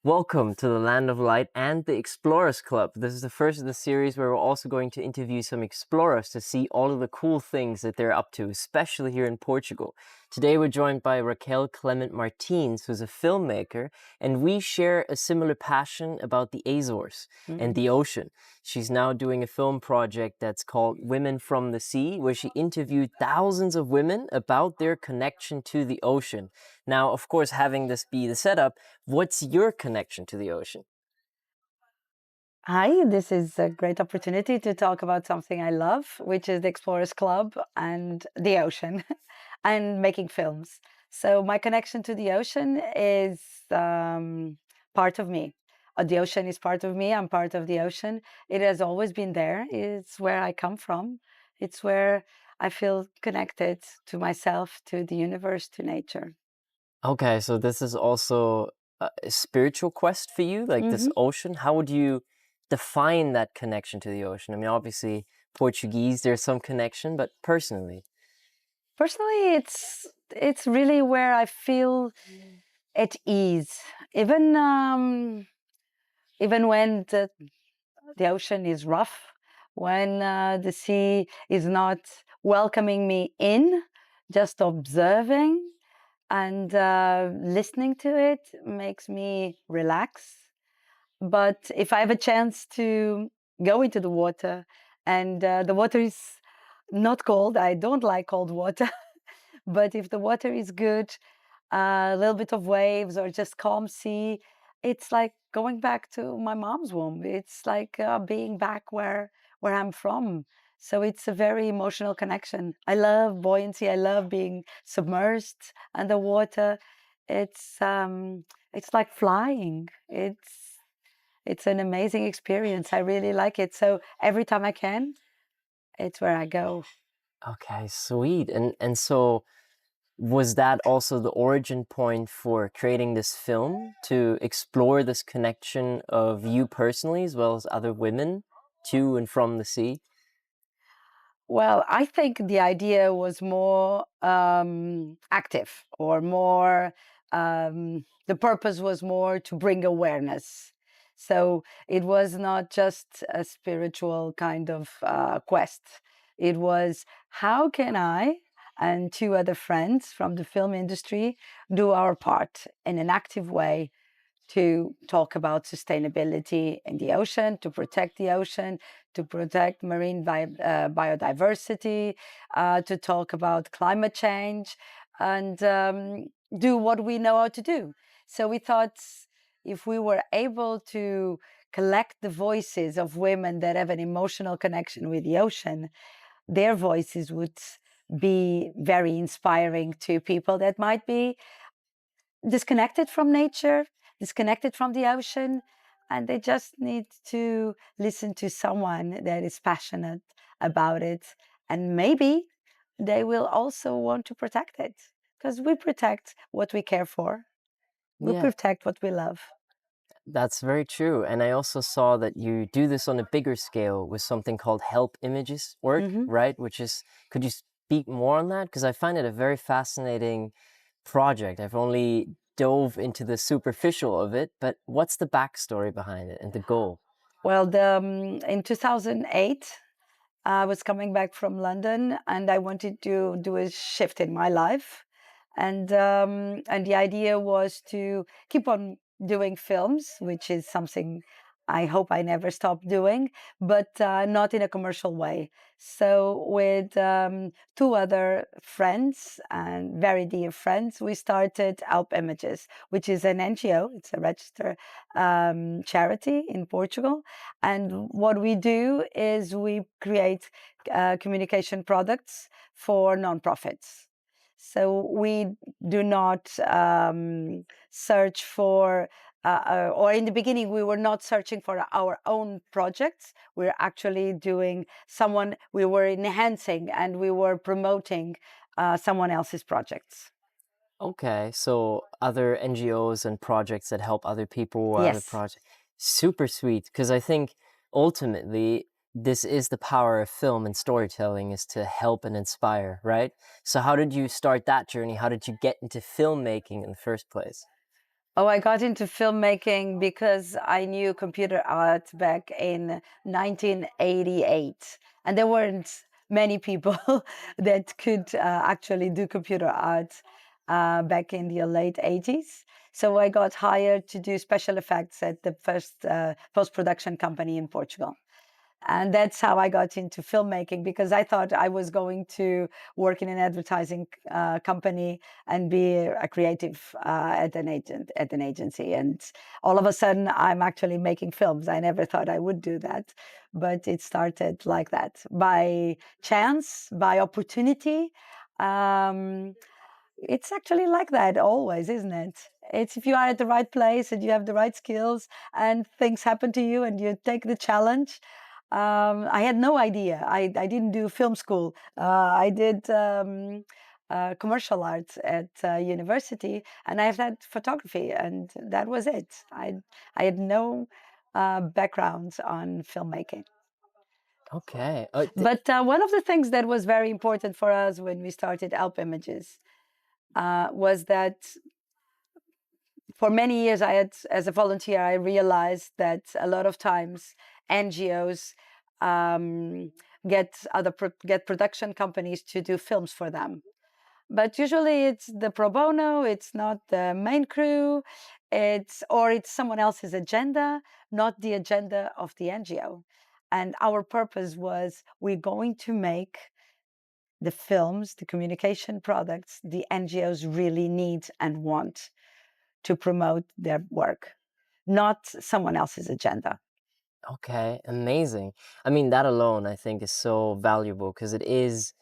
Welcome to the Land of Light and the Explorers Club. This is the first of the series where we're also going to interview some explorers to see all of the cool things that they're up to, especially here in Portugal. Today we're joined by Raquel Clemente Martins, who's a filmmaker, and we share a similar passion about the Azores and the ocean. She's now doing a film project that's called Women from the Sea, where she interviewed thousands of women about their connection to the ocean. Now, of course, having this be the setup, what's your connection to the ocean? Hi, this is a great opportunity to talk about something I love, which is the Explorers Club and the ocean and making films. So, my connection to the ocean is part of me. The ocean is part of me. I'm part of the ocean. It has always been there. It's where I come from. It's where I feel connected to myself, to the universe, to nature. Okay, so this is also a spiritual quest for you, like this hmm ocean. How would you define that connection to the ocean? I mean, obviously, Portuguese, there's some connection, but personally. Personally, it's really where I feel at ease, even even when the ocean is rough, when the sea is not welcoming me in, just observing and listening to it makes me relax. But if I have a chance to go into the water and the water is not cold, I don't like cold water. But if the water is good, a little bit of waves or just calm sea, it's like going back to my mom's womb. It's like being back where I'm from. So it's a very emotional connection. I love buoyancy. I love being submersed underwater. It's like flying. It's an amazing experience. I really like it. So every time I can, it's where I go. Okay, sweet. And so was that also the origin point for creating this film to explore this connection of you personally as well as other women to and from the sea? Well, I think the idea was more active or more, the purpose was more to bring awareness. So it was not just a spiritual kind of quest. It was how can I and two other friends from the film industry do our part in an active way to talk about sustainability in the ocean, to protect the ocean, to protect marine biodiversity, to talk about climate change, and do what we know how to do. So we thought if we were able to collect the voices of women that have an emotional connection with the ocean, their voices would be very inspiring to people that might be disconnected from nature, disconnected from the ocean, and they just need to listen to someone that is passionate about it. And maybe they will also want to protect it because we protect what we care for, we Yeah, protect what we love. that's very true. And I also saw that you do this on a bigger scale with something called help images work, hmm right? Which is, could you speak more on that? Because I find it a very fascinating project. I've only dove into the superficial of it, but what's the backstory behind it and the goal? Well, in 2008, I was coming back from London and I wanted to do a shift in my life. And the idea was to keep on doing films, which is something I hope I never stop doing, but not in a commercial way. So with two other friends and very dear friends, we started Help Images, which is an NGO. It's a registered charity in Portugal. And what we do is we create communication products for nonprofits. So we do not search for, or in the beginning, we were not searching for our own projects. We're actually doing someone, we were enhancing and we were promoting someone else's projects. Okay, so other NGOs and projects that help other people or other Yes. projects. Super sweet, because I think ultimately this is the power of film and storytelling is to help and inspire, right? So how did you start that journey? How did you get into filmmaking in the first place? Oh, I got into filmmaking because I knew computer art back in 1988. And there weren't many people that could actually do computer art back in the late 80s. So I got hired to do special effects at the first post-production company in Portugal. And that's how I got into filmmaking, because I thought I was going to work in an advertising company and be a creative at an agency. And all of a sudden, I'm actually making films. I never thought I would do that, but it started like that, by chance, by opportunity. Um, it's actually like that always, isn't it? It's if you are at the right place and you have the right skills and things happen to you and you take the challenge. I had no idea. I didn't do film school. I did commercial arts at university, and I had photography, and that was it. I had no background on filmmaking. Okay. But one of the things that was very important for us when we started Alp Images was that for many years I had, as a volunteer, I realized that a lot of times NGOs get production companies to do films for them. But usually it's the pro bono, it's not the main crew, it's someone else's agenda, not the agenda of the NGO. And our purpose was, we're going to make the films, the communication products the NGOs really need and want to promote their work, not someone else's agenda. Okay, amazing. I mean, that alone, I think, is so valuable because it is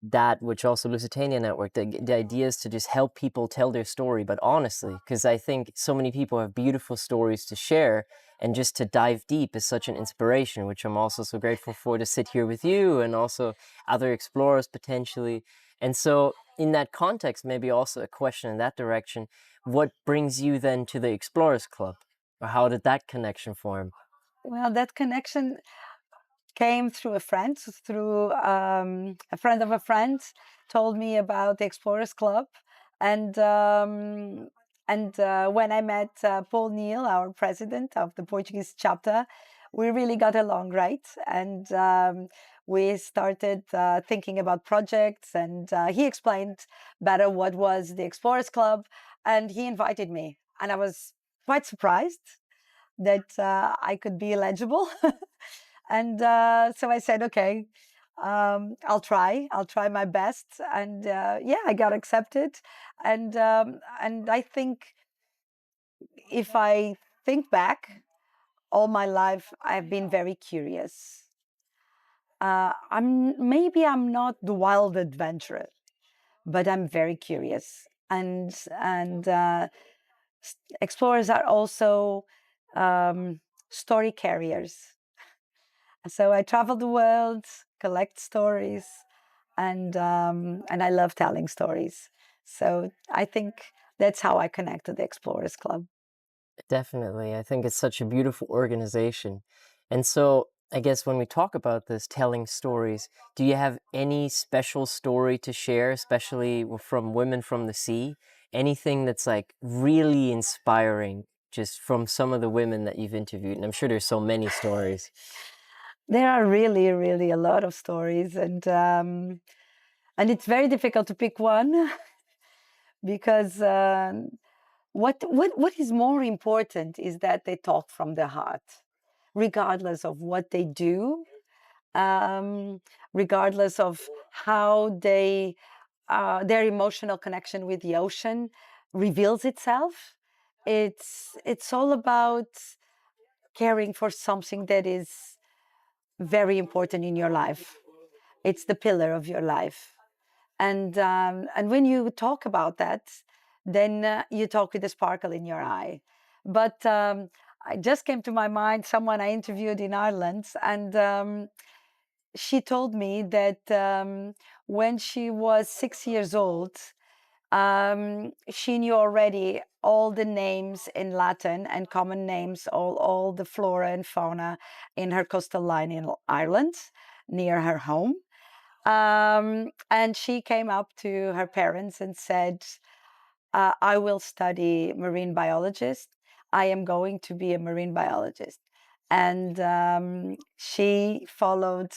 that which also Lusitania Network, the idea is to just help people tell their story, but honestly, because I think so many people have beautiful stories to share, and just to dive deep is such an inspiration, which I'm also so grateful for to sit here with you and also other explorers potentially. And so, in that context, maybe also a question in that direction: what brings you then to the Explorers Club, or how did that connection form? Well, that connection came through a friend of a friend told me about the Explorers Club, and when I met Paul Neal, our president of the Portuguese chapter, we really got along great, and we started thinking about projects, and he explained better what was the Explorers Club, and he invited me, and I was quite surprised that I could be eligible. And so I said, okay, I'll try my best. And yeah, I got accepted. And I think, if I think back, all my life I've been very curious. I'm not the wild adventurer, but I'm very curious. And explorers are also story carriers. So I travel the world, collect stories, and I love telling stories. So I think that's how I connect to the Explorers Club. Definitely. I think it's such a beautiful organization. And so, I guess when we talk about this telling stories, do you have any special story to share, especially from Women from the Sea? Anything that's like really inspiring just from some of the women that you've interviewed? And I'm sure there's so many stories. There are really, really a lot of stories, and it's very difficult to pick one because what is more important is that they talk from the heart, regardless of what they do, um, regardless of how their emotional connection with the ocean reveals itself. It's all about caring for something that is very important in your life. It's the pillar of your life, and when you talk about that, then you talk with a sparkle in your eye. But I just came to my mind someone I interviewed in Ireland, and she told me that when she was 6 years old, she knew already all the names in Latin and common names, all the flora and fauna in her coastal line in Ireland, near her home. And she came up to her parents and said, I will study marine biologist. I am going to be a marine biologist. And she followed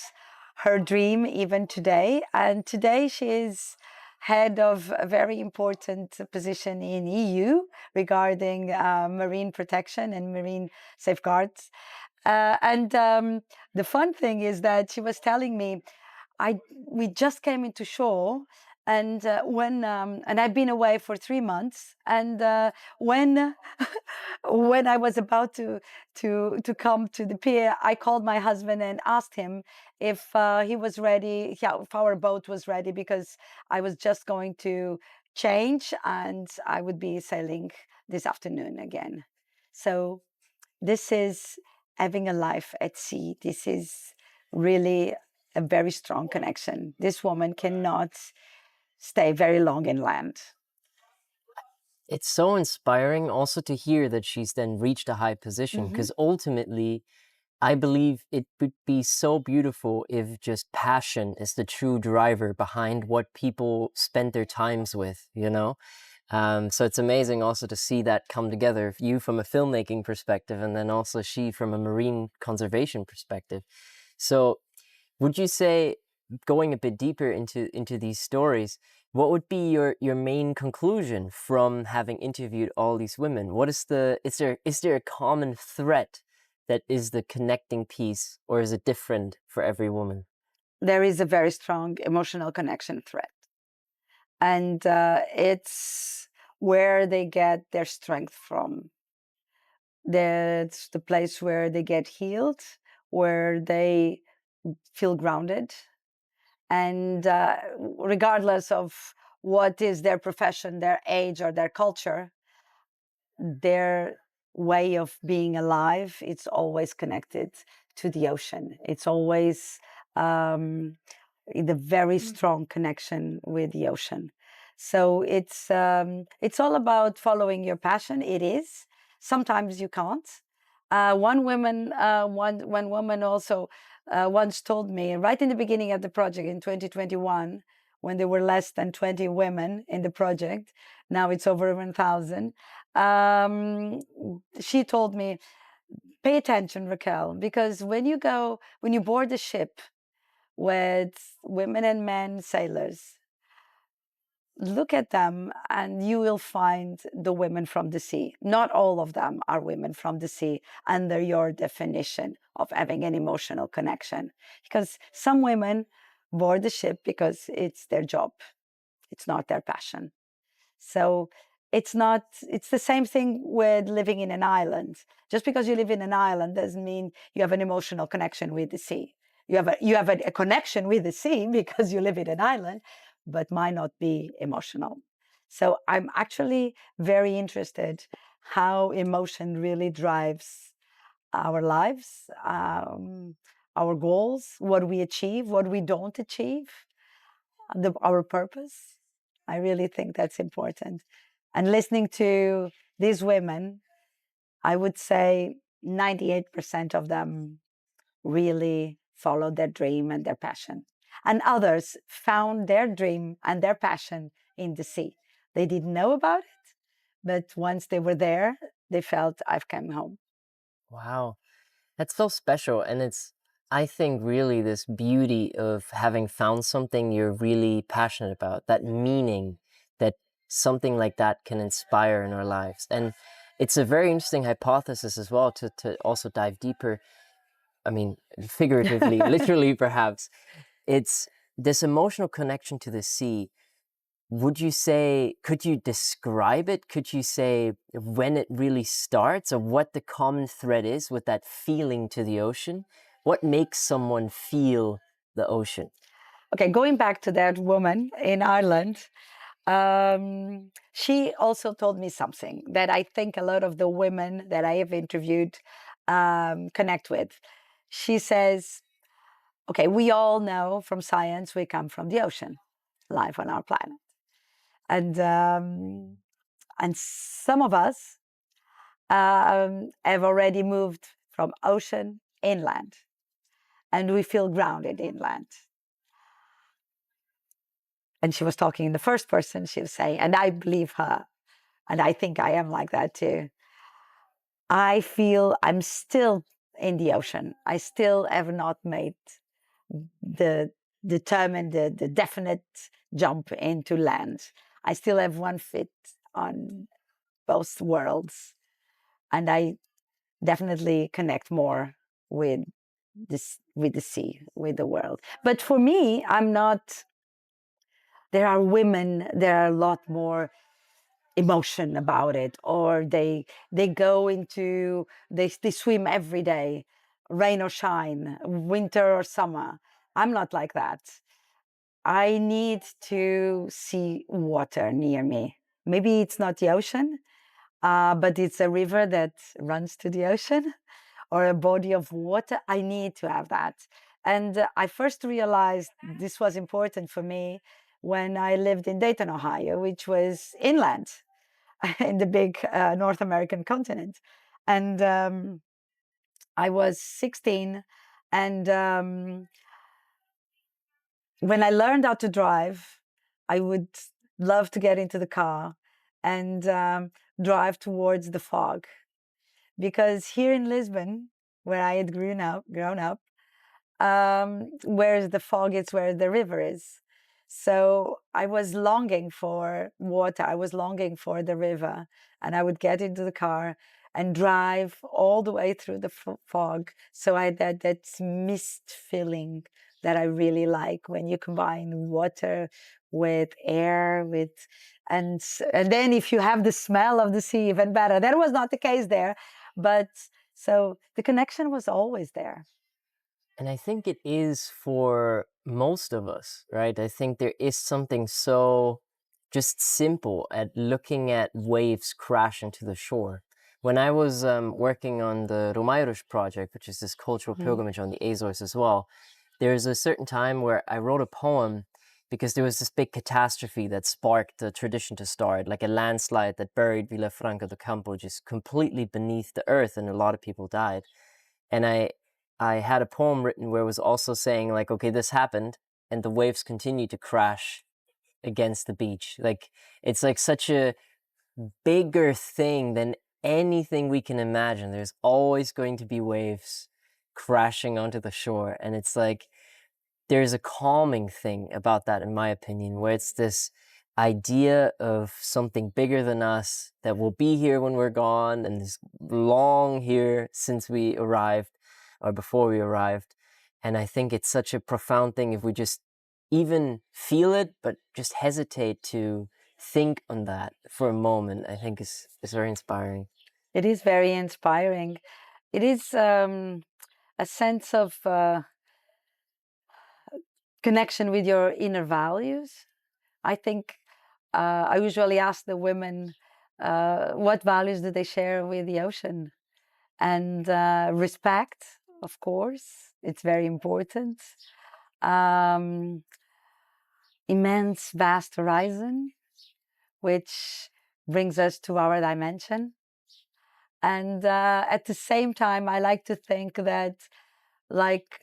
her dream even today. And today she is head of a very important position in EU regarding marine protection and marine safeguards. The fun thing is that she was telling me, we just came into shore, and and I've been away for 3 months, and when when I was about to come to the pier, I called my husband and asked him if he was ready, yeah, if our boat was ready, because I was just going to change and I would be sailing this afternoon again. So this is having a life at sea. This is really a very strong connection. This woman cannot stay very long in land. It's so inspiring also to hear that she's then reached a high position, because ultimately, I believe it would be so beautiful if just passion is the true driver behind what people spend their times with, you know? So it's amazing also to see that come together, you from a filmmaking perspective, and then also she from a marine conservation perspective. So would you say, going a bit deeper into these stories, what would be your main conclusion from having interviewed all these women? What is is there a common thread that is the connecting piece, or is it different for every woman? There is a very strong emotional connection thread. And it's where they get their strength from. That's the place where they get healed, where they feel grounded. And regardless of what is their profession, their age, or their culture, their way of being alive, it's always connected to the ocean. It's always the very strong connection with the ocean. So it's all about following your passion. It is. Sometimes you can't. One woman also once told me, right in the beginning of the project in 2021, when there were less than 20 women in the project, now it's over 1,000. She told me, pay attention, Raquel, because when you board a ship with women and men sailors, look at them and you will find the women from the sea. Not all of them are women from the sea under your definition of having an emotional connection, because some women board the ship because it's their job, it's not their passion. So it's the same thing with living in an island. Just because you live in an island doesn't mean you have an emotional connection with the sea. You have a connection with the sea because you live in an island, but might not be emotional. So I'm actually very interested how emotion really drives our lives, our goals, what we achieve, what we don't achieve, our purpose. I really think that's important. And listening to these women, I would say 98% of them really followed their dream and their passion. And others found their dream and their passion in the sea. They didn't know about it, but once they were there, they felt, I've come home. Wow. That's so special. And I think, really this beauty of having found something you're really passionate about, that meaning that something like that can inspire in our lives. And it's a very interesting hypothesis as well to also dive deeper. I mean, figuratively, literally, perhaps. It's this emotional connection to the sea. Would you say, could you describe it? Could you say when it really starts, or what the common thread is with that feeling to the ocean? What makes someone feel the ocean? Okay, going back to that woman in Ireland, she also told me something that I think a lot of the women that I have interviewed connect with. She says, okay, we all know from science we come from the ocean, life on our planet. And some of us have already moved from ocean inland, and we feel grounded inland. And she was talking in the first person. She was saying, and I believe her, and I think I am like that too. I feel I'm still in the ocean. I still have not made the determined, the definite jump into land. I still have one foot on both worlds, and I definitely connect more with this, with the sea, with the world. But for me, I'm not. There are women. There are a lot more emotion about it, or they go into they swim every day, rain or shine, winter or summer. I'm not like that. I need to see water near me. Maybe it's not the ocean, but it's a river that runs to the ocean or a body of water. I need to have that. And I first realized this was important for me when I lived in Dayton, Ohio, which was inland in the big North American continent. And I was 16. And when I learned how to drive, I would love to get into the car and drive towards the fog. Because here in Lisbon, where I had grown up, where's the fog, it's where the river is. So I was longing for water. I was longing for the river. And I would get into the car and drive all the way through the fog. So I had that mist feeling that I really like when you combine water with air, and then if you have the smell of the sea, even better. That was not the case there. But so the connection was always there. And I think it is for most of us, right? I think there is something so just simple at looking at waves crash into the shore. When I was working on the Romairos project, which is this cultural pilgrimage on the Azores as well, there's a certain time where I wrote a poem because there was this big catastrophe that sparked the tradition to start, like a landslide that buried Villafranca do Campo just completely beneath the earth, and a lot of people died. And I had a poem written where it was also saying like, okay, this happened, and the waves continue to crash against the beach. Like it's like such a bigger thing than anything we can imagine. There's always going to be waves crashing onto the shore, and it's like there's a calming thing about that, in my opinion, where it's this idea of something bigger than us that will be here when we're gone and is long here since we arrived or before we arrived. And I think it's such a profound thing if we just even feel it, but just hesitate to think on that for a moment. I think is very inspiring. It is very inspiring. It is a sense of connection with your inner values. I think I usually ask the women what values do they share with the ocean, and respect, of course, it's very important. Um, Immense, vast horizon, which brings us to our dimension. And at the same time, I like to think that, like,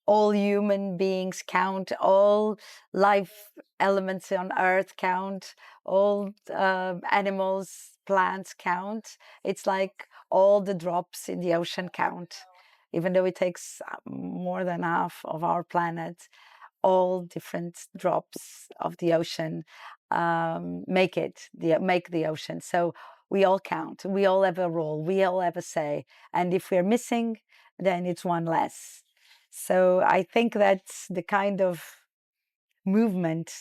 all human beings count, all life elements on earth count, all animals, plants count. It's like all the drops in the ocean count, even though it takes more than half of our planet. All different drops of the ocean make the ocean. So we all count. We all have a role. We all have a say. And if we're missing, then it's one less. So I think that's the kind of movement,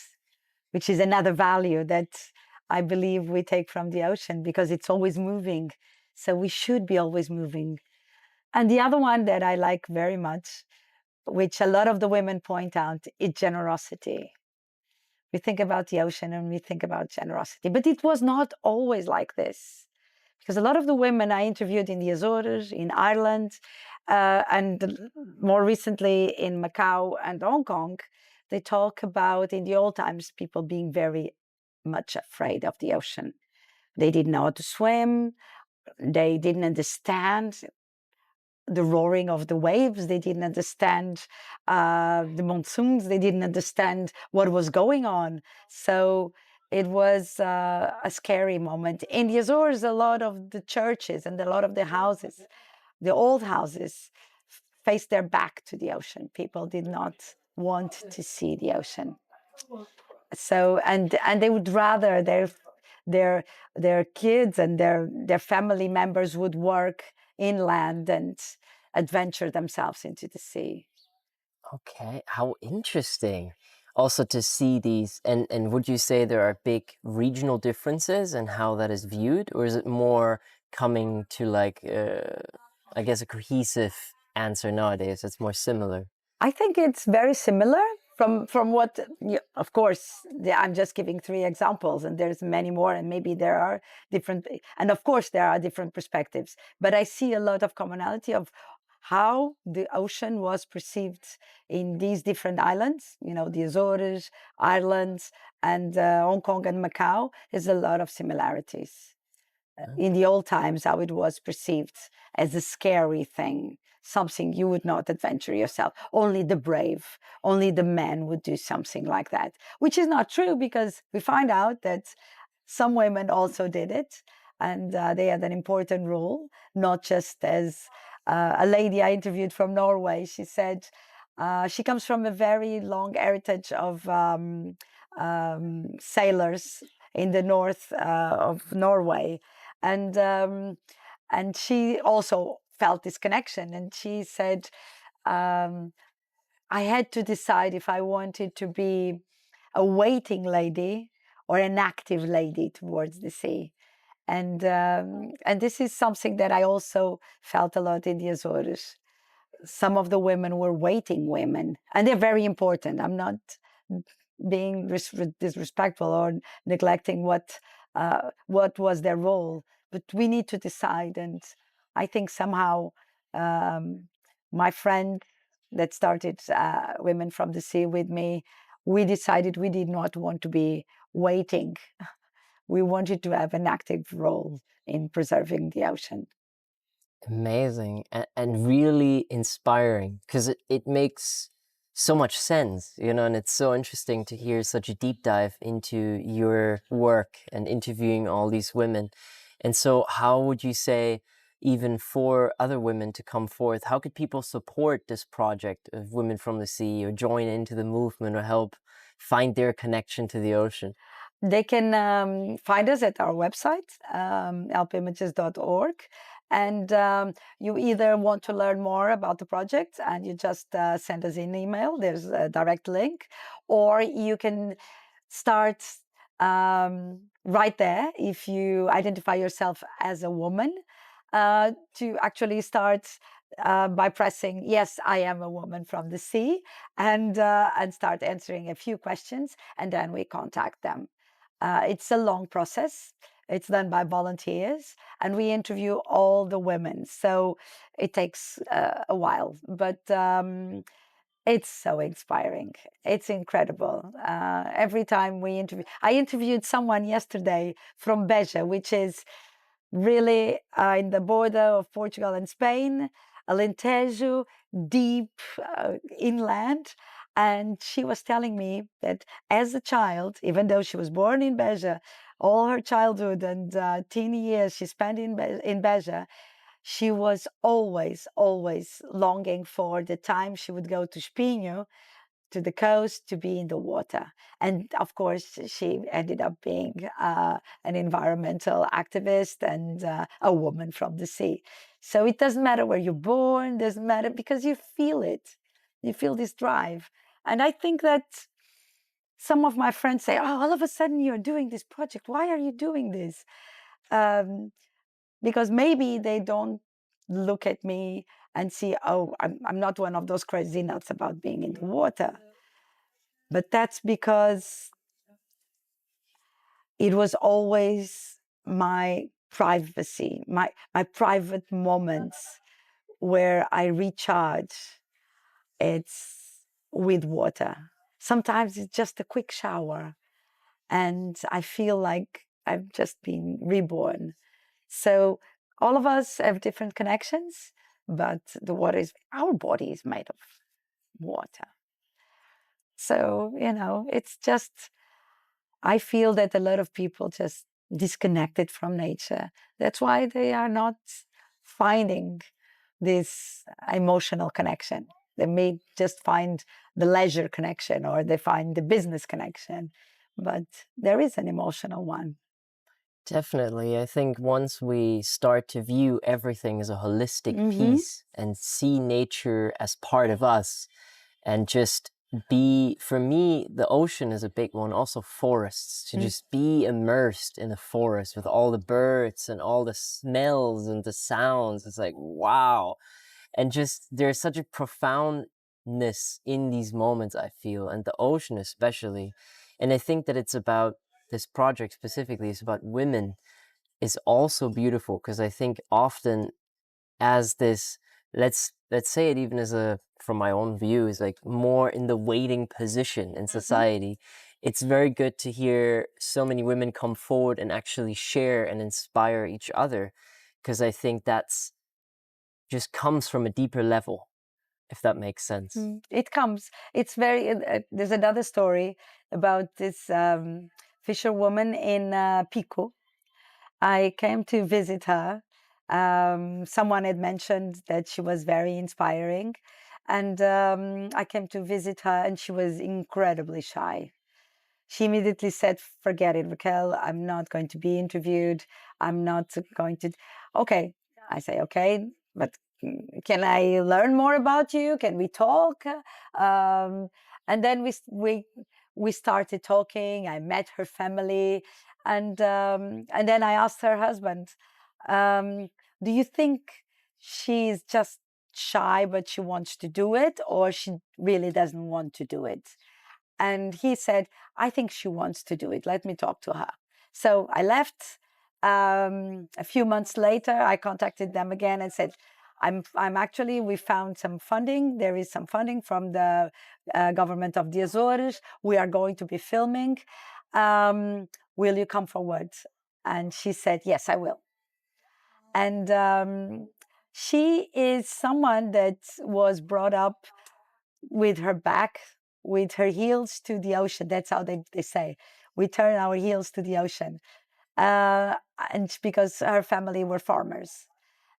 which is another value that I believe we take from the ocean, because it's always moving. So we should be always moving. And the other one that I like very much, which a lot of the women point out, is generosity. We think about the ocean and we think about generosity, but it was not always like this. Because a lot of the women I interviewed in the Azores, in Ireland, and more recently in Macau and Hong Kong, they talk about, in the old times, people being very much afraid of the ocean. They didn't know how to swim. They didn't understand the roaring of the waves. They didn't understand the monsoons. They didn't understand what was going on. So it was a scary moment. In the Azores, a lot of the churches and a lot of the houses, the old houses, faced their back to the ocean. People did not want to see the ocean. So and they would rather their their kids and their family members would work inland and adventure themselves into the sea. Okay, how interesting. Also to see these, and would you say there are big regional differences in how that is viewed, or is it more coming to like, I guess, a cohesive answer nowadays? It's more similar. I think it's very similar from what, of course, I'm just giving 3 examples, and there's many more, and maybe there are different, and of course there are different perspectives. But I see a lot of commonality of how the ocean was perceived in these different islands. You know, the Azores, Ireland, and Hong Kong and Macau. There's a lot of similarities. In the old times, how it was perceived as a scary thing, something you would not adventure yourself. Only the brave, only the men would do something like that, which is not true, because we find out that some women also did it, and they had an important role, not just as a lady I interviewed from Norway. She said she comes from a very long heritage of sailors in the north of Norway, and she also felt this connection, and she said, I had to decide if I wanted to be a waiting lady or an active lady towards the sea. And this is something that I also felt a lot in the Azores. Some of the women were waiting women, and they're very important. I'm not being disrespectful or neglecting what was their role, but we need to decide. And I think somehow my friend that started Women from the Sea with me, we decided we did not want to be waiting. We wanted to have an active role in preserving the ocean. Amazing and really inspiring, because it makes so much sense, you know, and it's so interesting to hear such a deep dive into your work and interviewing all these women. And so, how would you say, even for other women to come forth, how could people support this project of Women from the Sea, or join into the movement, or help find their connection to the ocean? They can find us at our website, helpimages.org. And you either want to learn more about the project and you just send us an email, there's a direct link, or you can start right there if you identify yourself as a woman, to actually start by pressing, yes, I am a woman from the sea, and start answering a few questions, and then we contact them. It's a long process. It's done by volunteers, and we interview all the women. So it takes a while, but it's so inspiring. It's incredible. Every time we interview, I interviewed someone yesterday from Beja, which is really in the border of Portugal and Spain, Alentejo, deep inland. And she was telling me that as a child, even though she was born in Beja, all her childhood and teen years she spent in Beja, she was always, always longing for the time she would go to Espinho, to the coast, to be in the water. And of course, she ended up being an environmental activist and a woman from the sea. So it doesn't matter where you're born, doesn't matter, because you feel it. You feel this drive. And I think that some of my friends say, oh, all of a sudden you're doing this project. Why are you doing this? Because maybe they don't look at me and see, oh, I'm not one of those crazy nuts about being in the water. But that's because it was always my privacy, my private moments where I recharge. It's with water. Sometimes it's just a quick shower, and I feel like I've just been reborn. So all of us have different connections, but the water is, our body is made of water. So, it's just I feel that a lot of people just disconnected from nature. That's why they are not finding this emotional connection. They may just find the leisure connection or they find the business connection, but there is an emotional one. Definitely. I think once we start to view everything as a holistic piece and see nature as part of us and just be, for me, the ocean is a big one, also forests, to just be immersed in the forest with all the birds and all the smells and the sounds. It's like, wow. And just there's such a profoundness in these moments, I feel, and the ocean especially. And I think that it's about this project specifically, it's about women, is also beautiful because I think often as this, let's say it even as a, from my own view, is like more in the waiting position in society. It's very good to hear so many women come forward and actually share and inspire each other, because I think that's just comes from a deeper level, if that makes sense. It comes. It's very. There's another story about this fisherwoman in Pico. I came to visit her. Someone had mentioned that she was very inspiring, and I came to visit her, and she was incredibly shy. She immediately said, "Forget it, Raquel. I'm not going to be interviewed. I'm not going to." Okay, I say, okay, but can I learn more about you? Can we talk? And then we started talking. I met her family, and then I asked her husband, "Do you think she's just shy, but she wants to do it, or she really doesn't want to do it?" And he said, "I think she wants to do it. Let me talk to her." So I left. A few months later, I contacted them again and said, I'm actually, we found some funding. There is some funding from the government of the Azores. We are going to be filming. Will you come forward?" And she said, "Yes, I will." And she is someone that was brought up with her back, with her heels to the ocean. That's how they say. We turn our heels to the ocean. And because her family were farmers.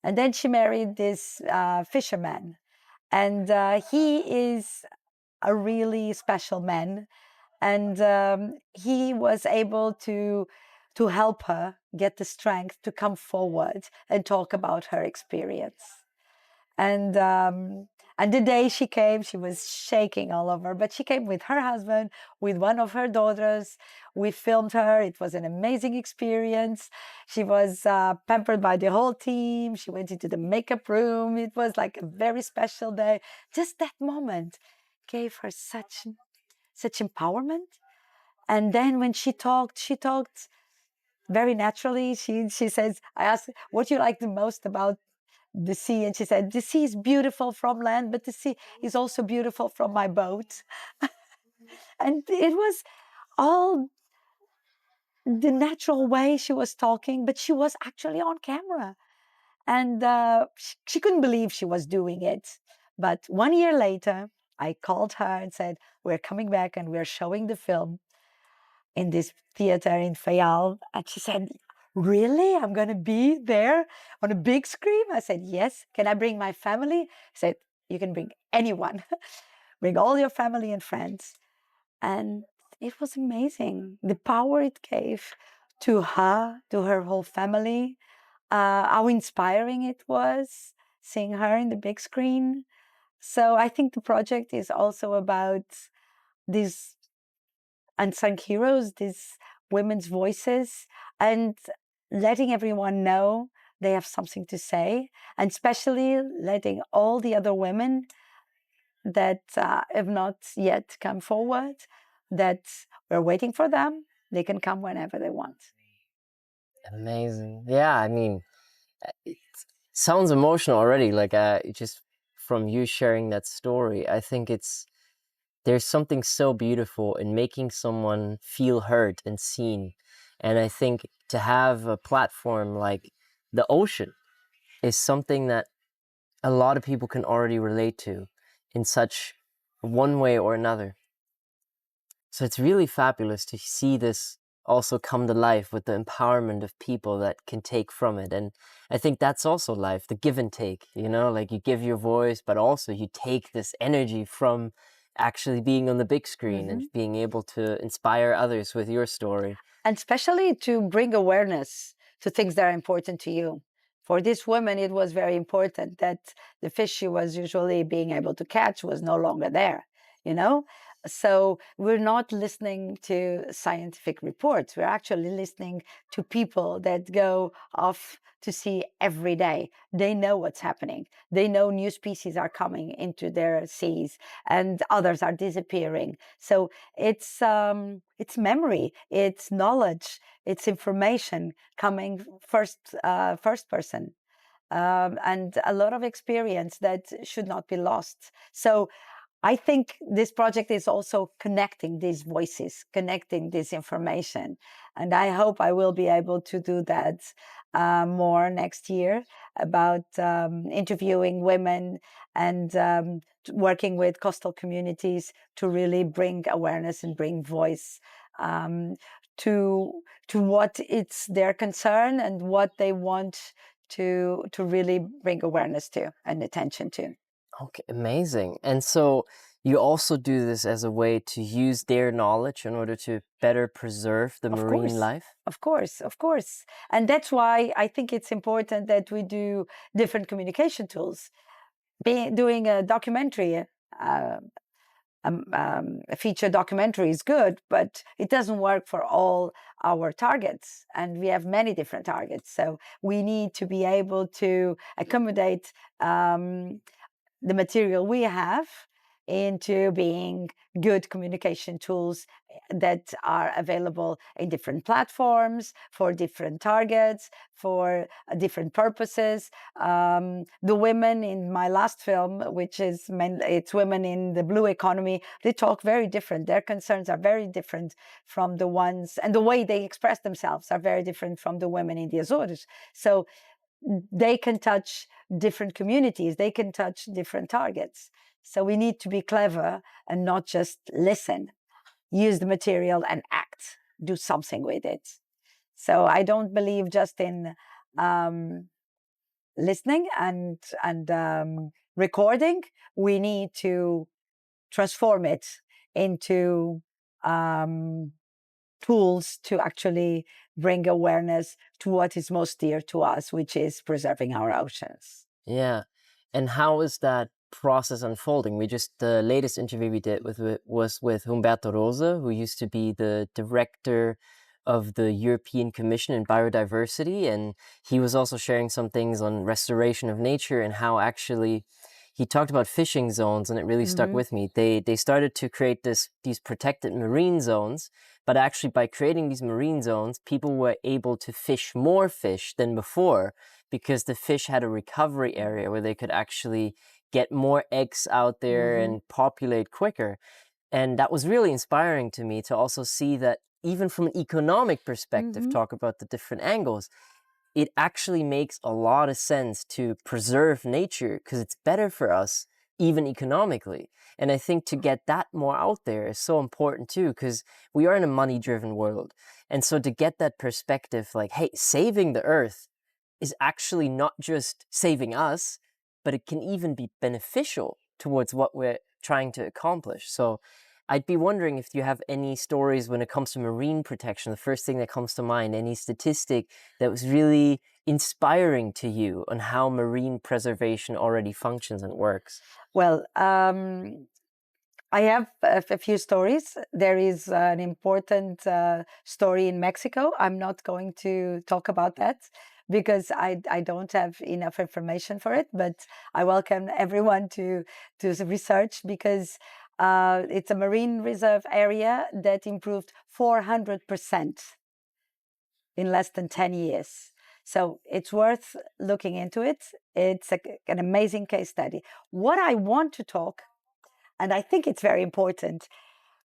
And then she married this fisherman. And he is a really special man. And he was able to help her get the strength to come forward and talk about her experience. And the day she came, she was shaking all over, but she came with her husband, with one of her daughters. We filmed her. It was an amazing experience. She was pampered by the whole team. She went into the makeup room. It was like a very special day. Just that moment gave her such empowerment. And then when she talked very naturally. She says, I asked, "What do you like the most about the sea?" And she said, "The sea is beautiful from land, but the sea is also beautiful from my boat." And it was all the natural way she was talking, but she was actually on camera. And she couldn't believe she was doing it. But 1 year later, I called her and said, "We're coming back and we're showing the film in this theater in Fayal." And she said, "Really? I'm going to be there on a big screen?" I said, "Yes." "Can I bring my family?" I said, "You can bring anyone. Bring all your family and friends." And it was amazing. The power it gave to her whole family, how inspiring it was seeing her in the big screen. So I think the project is also about these unsung heroes, these women's voices, and letting everyone know they have something to say, and especially letting all the other women that have not yet come forward, that we're waiting for them. They can come whenever they want. Amazing. Yeah, I mean, it sounds emotional already. Like just from you sharing that story, I think there's something so beautiful in making someone feel heard and seen. And I think to have a platform like the ocean is something that a lot of people can already relate to in such one way or another. So it's really fabulous to see this also come to life with the empowerment of people that can take from it. And I think that's also life, the give and take, like you give your voice, but also you take this energy from actually being on the big screen and Hmm. being able to inspire others with your story. And especially to bring awareness to things that are important to you. For this woman, it was very important that the fish she was usually being able to catch was no longer there, you know? So we're not listening to scientific reports. We're actually listening to people that go off to sea every day. They know what's happening. They know new species are coming into their seas and others are disappearing. So it's memory, it's knowledge, it's information coming first person, and a lot of experience that should not be lost. So I think this project is also connecting these voices, connecting this information. And I hope I will be able to do that more next year about interviewing women and working with coastal communities to really bring awareness and bring voice um, to what it's their concern and what they want to really bring awareness to and attention to. Okay, amazing. And so you also do this as a way to use their knowledge in order to better preserve the Of marine course, life? of course, of course. And that's why I think it's important that we do different communication tools. Doing a documentary, a feature documentary is good, but it doesn't work for all our targets. And we have many different targets. So we need to be able to accommodate the material we have into being good communication tools that are available in different platforms for different targets, for different purposes. The women in my last film, which is it's women in the blue economy, they talk very different. Their concerns are very different from the ones, and the way they express themselves are very different from the women in the Azores. So they can touch different communities, they can touch different targets. So we need to be clever and not just listen, use the material and act, do something with it. So I don't believe just in listening and recording. We need to transform it into tools to actually bring awareness to what is most dear to us, which is preserving our oceans. Yeah. And how is that process unfolding? The latest interview we did was with Humberto Rosa, who used to be the director of the European Commission in Biodiversity. And he was also sharing some things on restoration of nature and how actually he talked about fishing zones, and it really stuck Mm-hmm. with me. They started to create these protected marine zones, but actually by creating these marine zones, people were able to fish more fish than before because the fish had a recovery area where they could actually get more eggs out there Mm-hmm. and populate quicker. And that was really inspiring to me to also see that even from an economic perspective, Mm-hmm. talk about the different angles, it actually makes a lot of sense to preserve nature because it's better for us, even economically. And I think to get that more out there is so important too, because we are in a money driven world. And so to get that perspective, like, hey, saving the earth is actually not just saving us, but it can even be beneficial towards what we're trying to accomplish. So I'd be wondering if you have any stories when it comes to marine protection, the first thing that comes to mind, any statistic that was really inspiring to you on how marine preservation already functions and works. Well, I have a few stories. There is an important story in Mexico. I'm not going to talk about that because I don't have enough information for it, but I welcome everyone to research because it's a marine reserve area that improved 400% in less than 10 years. So it's worth looking into it. It's an amazing case study. What I want to talk, and I think it's very important,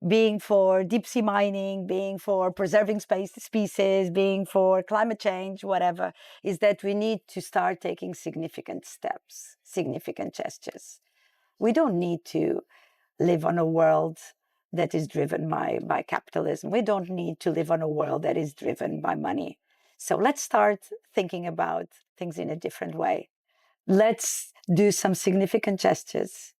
being for deep sea mining, being for preserving species, being for climate change, whatever, is that we need to start taking significant steps, significant gestures. We don't need to live on a world that is driven by capitalism. We don't need to live on a world that is driven by money. So let's start thinking about things in a different way. Let's do some significant gestures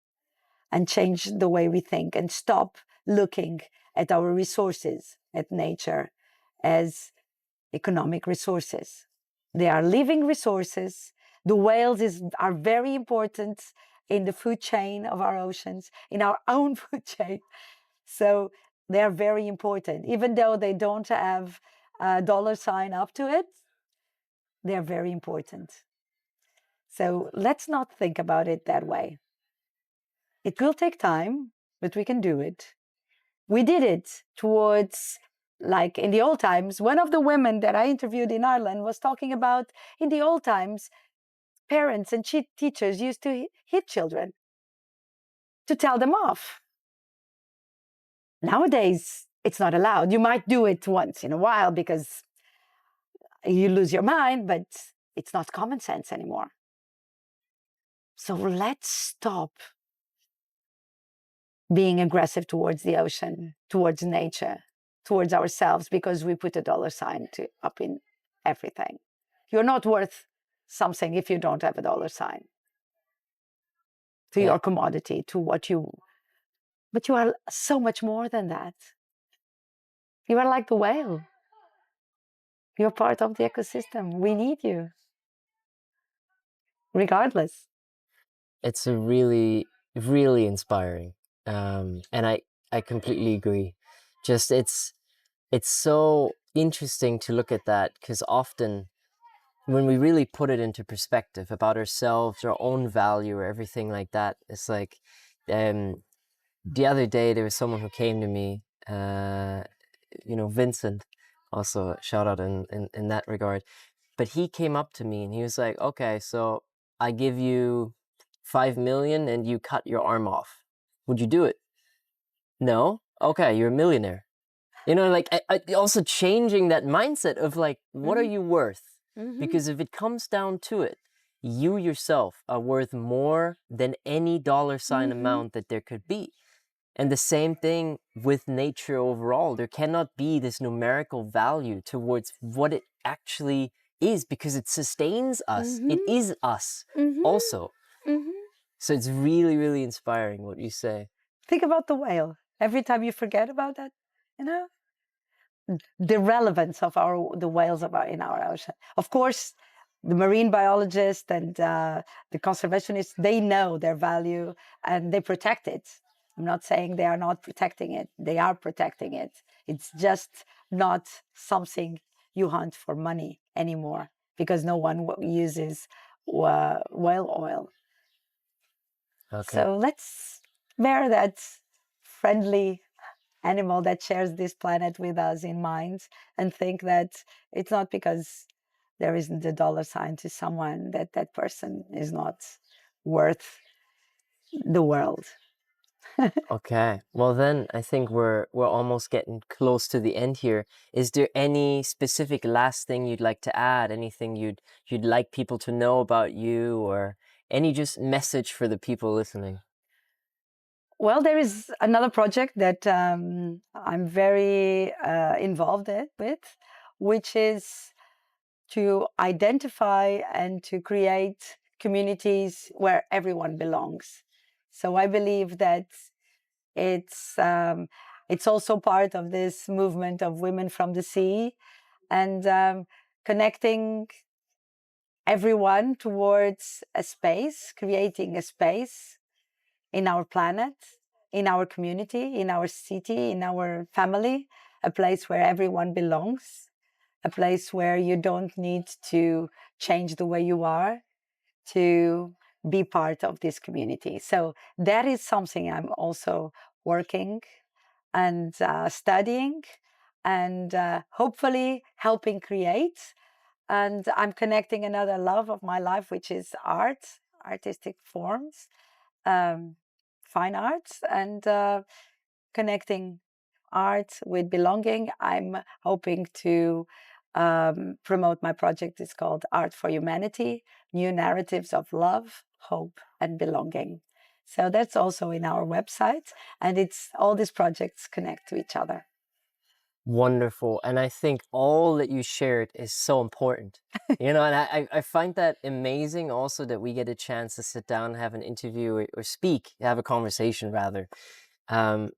and change the way we think and stop looking at our resources, at nature, as economic resources. They are living resources. The whales are very important in the food chain of our oceans, in our own food chain. So they are very important. Even though they don't have a dollar sign up to it, they're very important. So let's not think about it that way. It will take time, but we can do it. We did it towards, like in the old times. One of the women that I interviewed in Ireland was talking about in the old times, parents and teachers used to hit children to tell them off. Nowadays, it's not allowed. You might do it once in a while because you lose your mind, but it's not common sense anymore. So let's stop being aggressive towards the ocean, towards nature, towards ourselves, because we put a dollar sign up in everything. You're not worth something if you don't have a dollar sign to your commodity, to what you... But you are so much more than that. You are like the whale. You're part of the ecosystem. We need you, regardless. It's a really, really inspiring. And I completely agree. Just it's so interesting to look at that, because often when we really put it into perspective about ourselves, our own value, or everything like that, it's like the other day there was someone who came to me, Vincent, also shout out in that regard. But he came up to me and he was like, okay, so I give you 5 million and you cut your arm off. Would you do it? No? Okay, you're a millionaire. Like I also changing that mindset of like, what are you worth? Because if it comes down to it, you yourself are worth more than any dollar sign amount that there could be. And the same thing with nature overall. There cannot be this numerical value towards what it actually is, because it sustains us. It is us also. So it's really, really inspiring what you say. Think about the whale. Every time you forget about that, the relevance of the whales in our ocean. Of course, the marine biologists and the conservationists, they know their value and they protect it. I'm not saying they are not protecting it. They are protecting it. It's just not something you hunt for money anymore, because no one uses whale oil. Okay. So let's bear that friendly animal that shares this planet with us in mind, and think that it's not because there isn't a dollar sign to someone that that person is not worth the world. Okay. Well, then I think we're almost getting close to the end here. Is there any specific last thing you'd like to add? Anything you'd like people to know about you, or any just message for the people listening? Well, there is another project that I'm very involved with, which is to identify and to create communities where everyone belongs. So I believe that it's also part of this movement of Women from the Sea, and connecting everyone towards a space, creating a space in our planet, in our community, in our city, in our family, a place where everyone belongs, a place where you don't need to change the way you are to be part of this community. So that is something I'm also working and studying, and hopefully helping create. And I'm connecting another love of my life, which is art, artistic forms, fine arts, and connecting art with belonging. I'm hoping to promote my project. It's called Art for Humanity, New Narratives of Love, Hope, and Belonging. So that's also in our website, and it's all these projects connect to each other. Wonderful. And I think all that you shared is so important. And I find that amazing also that we get a chance to sit down and have an interview or speak, have a conversation rather. Um,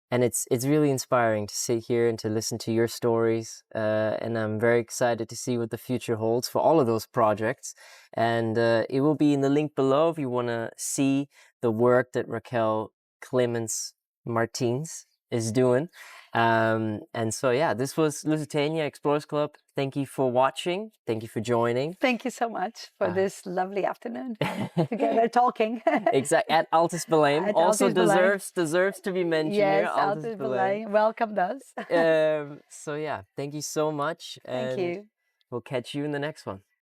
and it's really inspiring to sit here and to listen to your stories. And I'm very excited to see what the future holds for all of those projects. And it will be in the link below if you want to see the work that Raquel Clements Martins is doing. And so, yeah, this was Lusitania Explorers Club. Thank you for watching. Thank you for joining. Thank you so much for this lovely afternoon together talking. Exactly. At Altis Belein. Also deserves to be mentioned here. Yes, Altis Belein welcomed us. So, yeah, thank you so much. Thank And you. we'll catch you in the next one.